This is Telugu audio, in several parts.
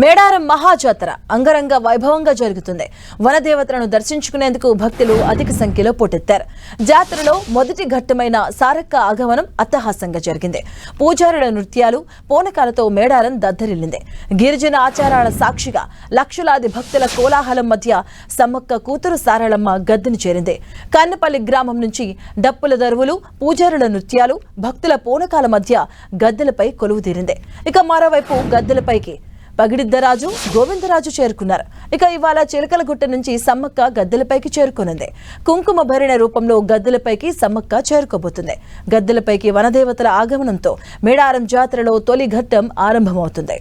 మేడారం మహాజాతర అంగరంగ వైభవంగా జరుగుతుంది. వనదేవతలను దర్శించుకునేందుకు భక్తులు అధిక సంఖ్యలో పోటెత్తారు. జాతరలో మొదటి ఘట్టమైన సారక్క ఆగమనం అట్టహాసంగా జరిగింది. పూజారుల నృత్యాలు, పూనకాలతో మేడారం దద్దరిల్లింది. గిరిజన ఆచారాల సాక్షిగా లక్షలాది భక్తుల కోలాహలం మధ్య సమ్మక్క కూతురు సారళమ్మ గద్దెను చేరింది. కన్నపల్లి గ్రామం నుంచి డప్పుల దరువులు, పూజారుల నృత్యాలు, భక్తుల పూనకాల మధ్య గద్దెలపై కొలువుతీరింది. ఇక మరోవైపు గద్దెలపైకి పగిడిద్దరాజు, గోవిందరాజు చేరుకున్నారు. ఇక ఇవాళ చిలకలగుట్ట నుంచి సమ్మక్క గద్దెలపైకి చేరుకునుంది. కుంకుమ భరిణ రూపంలో గద్దెలపైకి సమ్మక్క చేరుకోబోతుంది. గద్దెలపైకి వనదేవతల ఆగమనంతో మేడారం జాతరలో తొలి ఘట్టం ఆరంభమవుతుంది.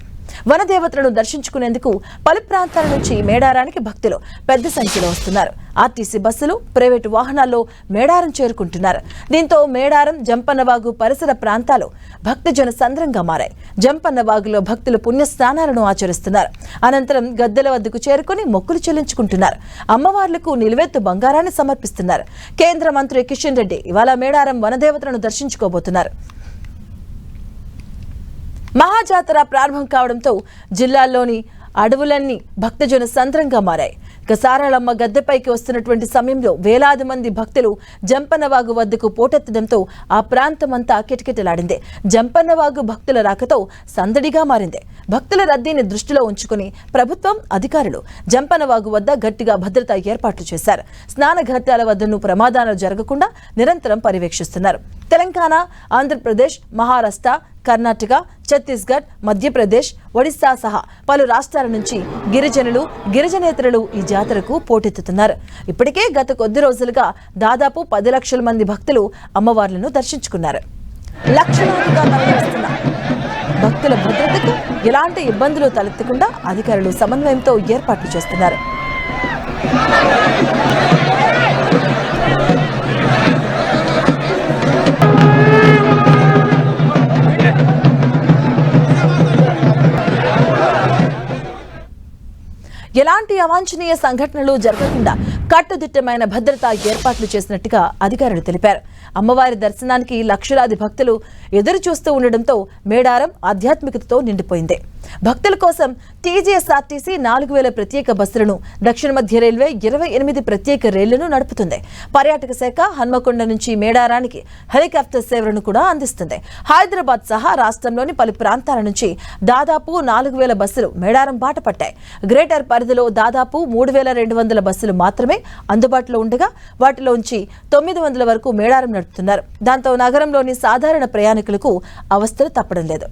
వనదేవతలను దర్శించుకునేందుకు పలు ప్రాంతాల నుంచి మేడారానికి భక్తులు పెద్ద సంఖ్యలో వస్తున్నారు. ఆర్టీసీ బస్సులు, ప్రైవేటు వాహనాల్లో మేడారం చేరుకుంటున్నారు. దీంతో మేడారం, జంపన్నవాగు పరిసర ప్రాంతాలు భక్తజన సంద్రంగా మారాయి. జంపన్నవాగులో భక్తులు పుణ్యస్నానాలను ఆచరిస్తున్నారు. అనంతరం గద్దెల వద్దకు చేరుకుని మొక్కులు చెల్లించుకుంటున్నారు. అమ్మవార్లకు నిలువెత్తు బంగారాన్ని సమర్పిస్తున్నారు. కేంద్ర మంత్రి కిషన్ రెడ్డి ఇవాళ మేడారం వనదేవతలను దర్శించుకోబోతున్నారు. మహాజాతర ప్రారంభం కావడంతో జిల్లాల్లోని అడవులన్నీ భక్తజన సంద్రంగా మారాయి. సారళమ్మ గద్దెపైకి వస్తున్నటువంటి సమయంలో వేలాది మంది భక్తులు జంపన్నవాగు వద్దకు పోటెత్తడంతో ఆ ప్రాంతమంతా కిటకిటలాడింది. జంపన్నవాగు భక్తుల రాకతో సందడిగా మారింది. భక్తుల రద్దీని దృష్టిలో ఉంచుకుని ప్రభుత్వం, అధికారులు జంపన్నవాగు వద్ద గట్టిగా భద్రతా ఏర్పాట్లు చేశారు. స్నాన ఘట్టాల వద్దను ప్రమాదాలు జరగకుండా నిరంతరం పర్యవేక్షిస్తున్నారు. తెలంగాణ, ఆంధ్రప్రదేశ్, మహారాష్ట్ర, కర్ణాటక, ఛత్తీస్గఢ్, మధ్యప్రదేశ్, ఒడిశా సహా పలు రాష్ట్రాల నుంచి గిరిజనులు, గిరిజనేతరులు ఈ జాతరకు పోటెత్తుతున్నారు. ఇప్పటికే గత కొద్ది రోజులుగా దాదాపు 10 లక్షల మంది భక్తులు అమ్మవార్లను దర్శించుకున్నారు. లక్షలాదిగా తరలివస్తున్న భక్తుల భద్రతకు ఎలాంటి ఇబ్బందులు తలెత్తకుండా అధికారులు సమన్వయంతో ఏర్పాట్లు చేస్తున్నారు. ఎలాంటి అవాంఛనీయ సంఘటనలు జరగకుండా కట్టుదిట్టమైన భద్రతా ఏర్పాట్లు చేసినట్టుగా అధికారులు తెలిపారు. అమ్మవారి దర్శనానికి లక్షలాది భక్తులు ఎదురు చూస్తూ ఉండడంతో మేడారం ఆధ్యాత్మికతతో నిండిపోయింది. భక్తుల కోసం టీజీఎస్ఆర్టీసీ 4000 ప్రత్యేక బస్సులను, దక్షిణ మధ్య రైల్వే 28 ప్రత్యేక రైళ్లను నడుపుతుంది. పర్యాటక శాఖ హన్మకొండ నుంచి మేడారానికి హెలికాప్టర్ సేవలను కూడా అందిస్తుంది. హైదరాబాద్ సహా రాష్ట్రంలోని పలు ప్రాంతాల నుంచి దాదాపు 4000 బస్సులు మేడారం బాట పట్టాయి. గ్రేటర్ పరిధిలో దాదాపు 3200 బస్సులు మాత్రమే అందుబాటులో ఉండగా వాటిలోంచి 900 వరకు మేడారం నడుపుతున్నారు. దాంతో నగరంలోని సాధారణ ప్రయాణికులకు అవస్థలు తప్పడం లేదు.